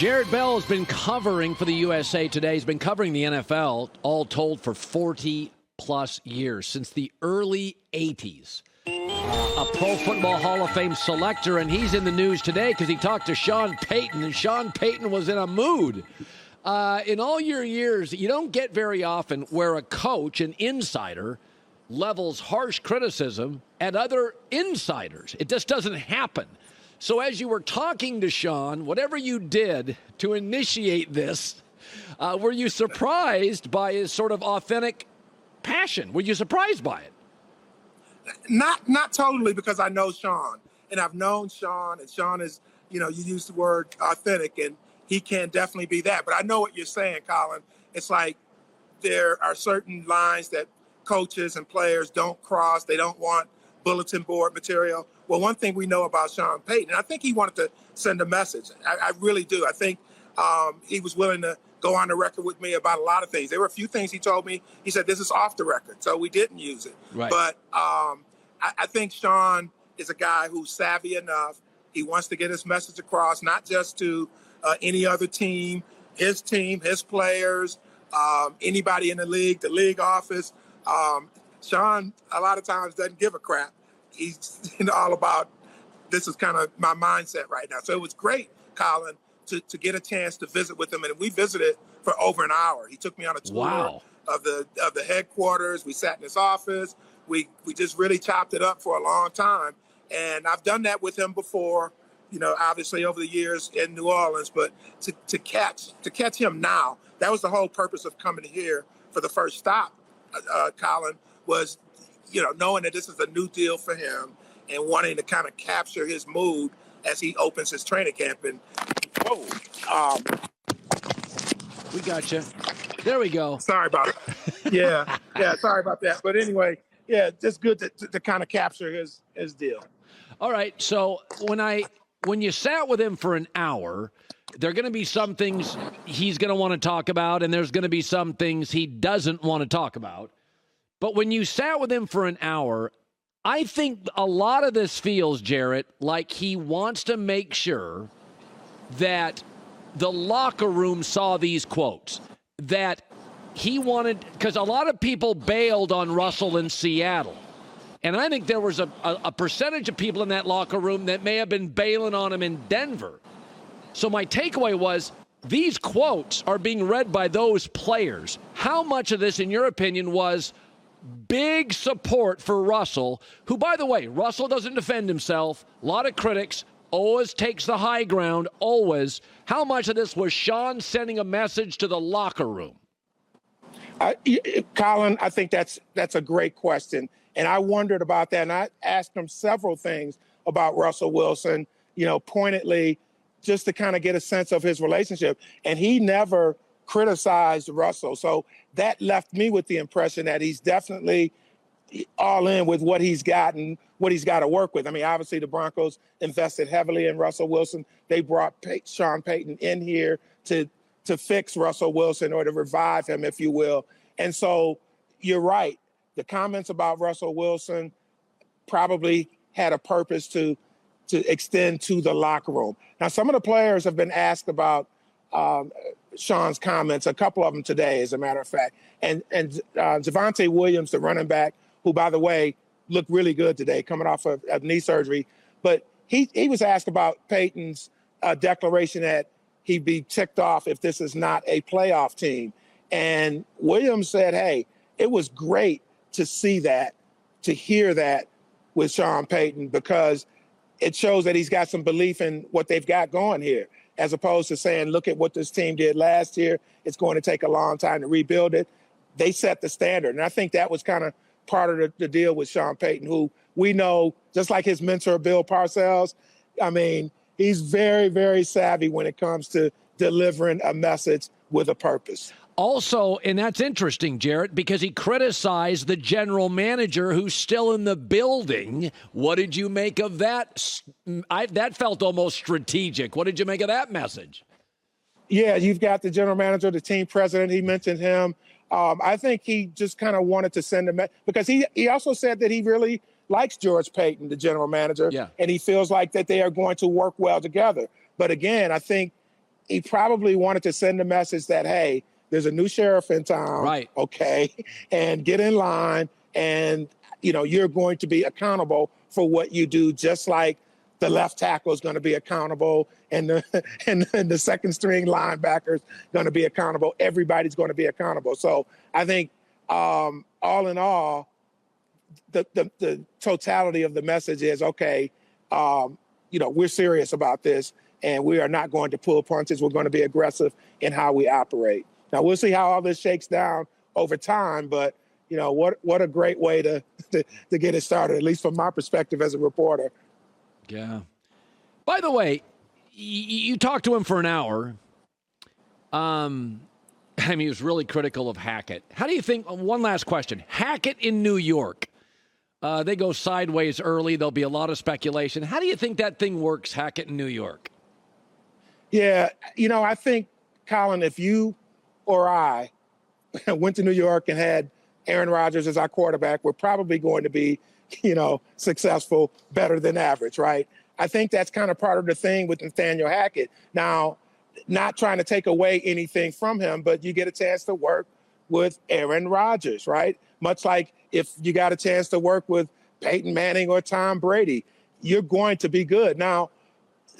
Jarrett Bell has been covering for the USA Today. He's been covering the NFL, all told, for 40-plus years, since the early 80s. A Pro Football Hall of Fame selector, and he's in the news today because he talked to Sean Payton, and Sean Payton was in a mood. In all your years, you don't get very often where a coach, an insider, levels harsh criticism at other insiders. It just doesn't happen. So as you were talking to Sean, whatever you did to initiate this, were you surprised by his sort of authentic passion? Were you surprised by it? Not totally, because I know Sean, and I've known Sean, and Sean is, you use the word authentic, and he can definitely be that. But I know what you're saying, Colin. It's like there are certain lines that coaches and players don't cross. They don't want bulletin board material. Well, one thing we know about Sean Payton, and I think he wanted to send a message. I really do. I think he was willing to go on the record with me about a lot of things. There were a few things he told me. He said, this is off the record, so we didn't use it. Right. But I think Sean is a guy who's savvy enough. He wants to get his message across, not just to any other team, his players, anybody in the league office. Sean, a lot of times, doesn't give a crap. He's all about, this is kind of my mindset right now. So it was great, Colin, to get a chance to visit with him. And we visited for over an hour. He took me on a tour of the headquarters. We sat in his office. We just really chopped it up for a long time. And I've done that with him before, obviously over the years in New Orleans. But to catch him now, that was the whole purpose of coming here for the first stop, Colin, was, knowing that this is a new deal for him and wanting to kind of capture his mood as he opens his training camp. And we got you. There we go. Sorry about it. Yeah, sorry about that. But anyway, yeah, just good to kind of capture his deal. All right. So when you sat with him for an hour, there are going to be some things he's going to want to talk about, and there's going to be some things he doesn't want to talk about. But when you sat with him for an hour, I think a lot of this feels, Jarrett, like he wants to make sure that the locker room saw these quotes, that he wanted, because a lot of people bailed on Russell in Seattle. And I think there was a percentage of people in that locker room that may have been bailing on him in Denver. So my takeaway was, these quotes are being read by those players. How much of this, in your opinion, was big support for Russell, who, by the way, Russell doesn't defend himself. A lot of critics, always takes the high ground, always. How much of this was Sean sending a message to the locker room? Colin, I think that's a great question. And I wondered about that. And I asked him several things about Russell Wilson, pointedly, just to kind of get a sense of his relationship. And he never criticized Russell. So that left me with the impression that he's definitely all in with what he's got and what he's got to work with. I mean, obviously the Broncos invested heavily in Russell Wilson. They brought Sean Payton in here to fix Russell Wilson, or to revive him, if you will. And so you're right. The comments about Russell Wilson probably had a purpose to extend to the locker room. Now, some of the players have been asked about Sean's comments, a couple of them today, as a matter of fact. And Javonte Williams, the running back, who, by the way, looked really good today, coming off of knee surgery. But he was asked about Payton's declaration that he'd be ticked off if this is not a playoff team. And Williams said, hey, it was great to see that, to hear that with Sean Payton, because it shows that he's got some belief in what they've got going here, as opposed to saying, look at what this team did last year. It's going to take a long time to rebuild it. They set the standard. And I think that was kind of part of the deal with Sean Payton, who we know, just like his mentor, Bill Parcells, I mean, he's very, very savvy when it comes to delivering a message with a purpose. Also, and that's interesting, Jarrett, because he criticized the general manager who's still in the building. What did you make of that? That felt almost strategic. What did you make of that message? Yeah, you've got the general manager, the team president. He mentioned him. I think he just kind of wanted to send a message, because he also said that he really likes George Payton, the general manager, and he feels like that they are going to work well together. But again, I think he probably wanted to send a message that, hey, there's a new sheriff in town, right? Okay, and get in line, and you're going to be accountable for what you do, just like the left tackle is going to be accountable, and the second string linebackers going to be accountable. Everybody's going to be accountable. So I think all in all, the totality of the message is, okay, we're serious about this, and we are not going to pull punches. We're going to be aggressive in how we operate. Now, we'll see how all this shakes down over time, but what a great way to get it started, at least from my perspective as a reporter. Yeah. By the way, you talked to him for an hour. He was really critical of Hackett. How do you think, one last question, Hackett in New York, they go sideways early. There'll be a lot of speculation. How do you think that thing works, Hackett in New York? Yeah, I think, Colin, if you or I went to New York and had Aaron Rodgers as our quarterback, we're probably going to be, successful, better than average, right? I think that's kind of part of the thing with Nathaniel Hackett. Now, not trying to take away anything from him, but you get a chance to work with Aaron Rodgers, right? Much like if you got a chance to work with Peyton Manning or Tom Brady, you're going to be good. Now,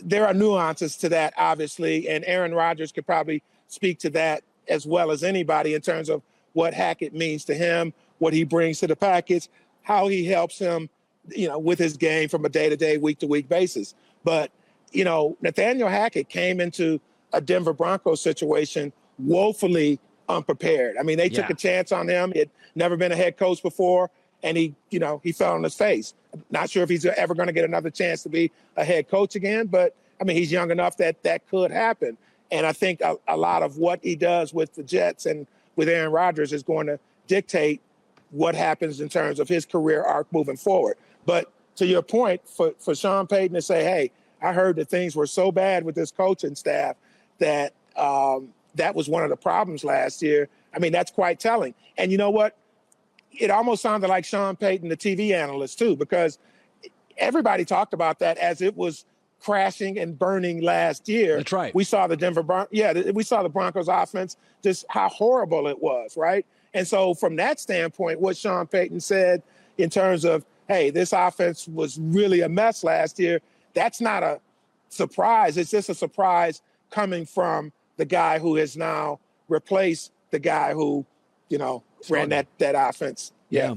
there are nuances to that, obviously, and Aaron Rodgers could probably speak to that as well as anybody in terms of what Hackett means to him, what he brings to the package, how he helps him, with his game from a day-to-day, week-to-week basis. But, Nathaniel Hackett came into a Denver Broncos situation woefully unprepared. I mean, they took a chance on him. He had never been a head coach before, and he fell on his face. Not sure if he's ever going to get another chance to be a head coach again, but, I mean, he's young enough that could happen. And I think a lot of what he does with the Jets and with Aaron Rodgers is going to dictate what happens in terms of his career arc moving forward. But to your point, for Sean Payton to say, hey, I heard that things were so bad with this coaching staff that that was one of the problems last year. I mean, that's quite telling. And you know what? It almost sounded like Sean Payton, the TV analyst, too, because everybody talked about that as it was crashing and burning last year. That's right. We saw we saw the Broncos offense, just how horrible it was, right? And so from that standpoint, what Sean Payton said in terms of, hey, this offense was really a mess last year, that's not a surprise. It's just a surprise coming from the guy who has now replaced the guy who, ran that offense. Yeah.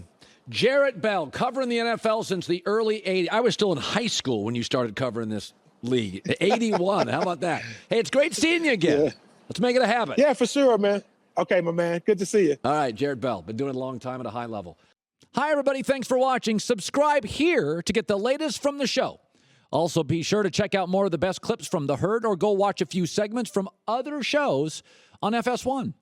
Jarrett Bell, covering the NFL since the early 80s. I was still in high school when you started covering this league. 81. How about that? Hey, it's great seeing you again. Yeah. Let's make it a habit. Yeah, for sure, man. Okay, my man. Good to see you. All right, Jarrett Bell. Been doing it a long time at a high level. Hi, everybody. Thanks for watching. Subscribe here to get the latest from the show. Also, be sure to check out more of the best clips from The Herd or go watch a few segments from other shows on FS1.